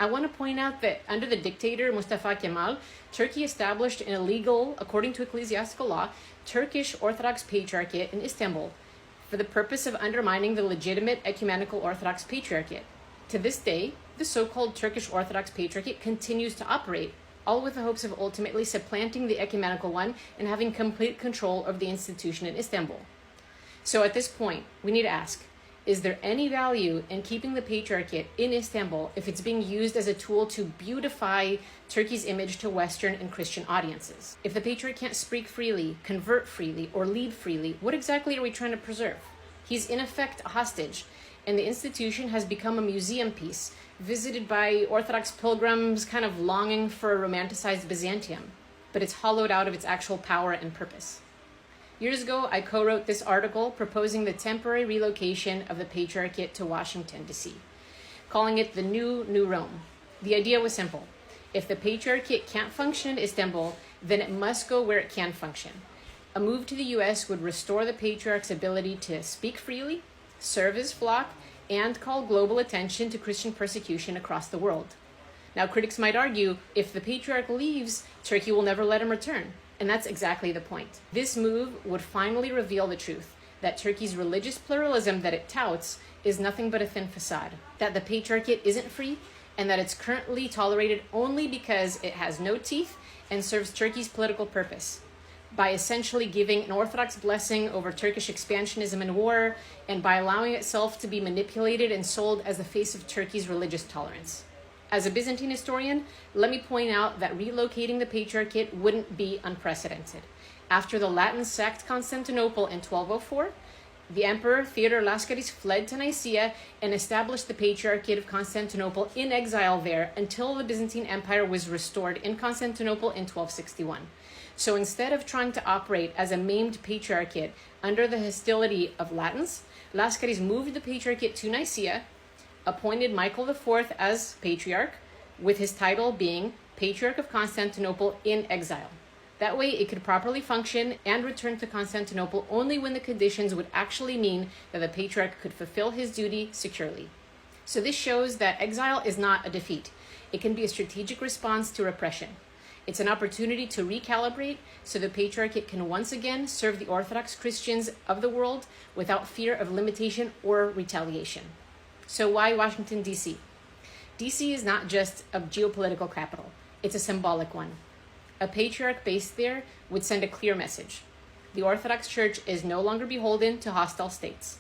I want to point out that under the dictator Mustafa Kemal, Turkey established an illegal, according to ecclesiastical law, Turkish Orthodox Patriarchate in Istanbul for the purpose of undermining the legitimate Ecumenical Orthodox Patriarchate. To this day, the so-called Turkish Orthodox Patriarchate continues to operate, all with the hopes of ultimately supplanting the ecumenical one and having complete control of the institution in Istanbul. So at this point, we need to ask, is there any value in keeping the Patriarchate in Istanbul if it's being used as a tool to beautify Turkey's image to Western and Christian audiences? If the Patriarch can't speak freely, convert freely, or lead freely, what exactly are we trying to preserve? He's in effect a hostage, and the institution has become a museum piece, visited by Orthodox pilgrims kind of longing for a romanticized Byzantium, but it's hollowed out of its actual power and purpose. Years ago, I co-wrote this article proposing the temporary relocation of the Patriarchate to Washington, D.C., calling it the New Rome. The idea was simple. If the Patriarchate can't function in Istanbul, then it must go where it can function. A move to the U.S. would restore the Patriarch's ability to speak freely, serve his flock, and call global attention to Christian persecution across the world. Now, critics might argue, if the Patriarch leaves, Turkey will never let him return. And that's exactly the point. This move would finally reveal the truth, that Turkey's religious pluralism that it touts is nothing but a thin facade, that the Patriarchate isn't free, and that it's currently tolerated only because it has no teeth and serves Turkey's political purpose, by essentially giving an Orthodox blessing over Turkish expansionism and war, and by allowing itself to be manipulated and sold as the face of Turkey's religious tolerance. As a Byzantine historian, let me point out that relocating the Patriarchate wouldn't be unprecedented. After the Latins sacked Constantinople in 1204, the Emperor Theodore Lascaris fled to Nicaea and established the Patriarchate of Constantinople in exile there until the Byzantine Empire was restored in Constantinople in 1261. So instead of trying to operate as a maimed Patriarchate under the hostility of Latins, Lascaris moved the Patriarchate to Nicaea, appointed Michael IV as Patriarch, with his title being Patriarch of Constantinople in exile. That way it could properly function and return to Constantinople only when the conditions would actually mean that the Patriarch could fulfill his duty securely. So this shows that exile is not a defeat. It can be a strategic response to repression. It's an opportunity to recalibrate so the Patriarchate can once again serve the Orthodox Christians of the world without fear of limitation or retaliation. So why Washington, D.C.? D.C. is not just a geopolitical capital. It's a symbolic one. A Patriarch based there would send a clear message. The Orthodox Church is no longer beholden to hostile states.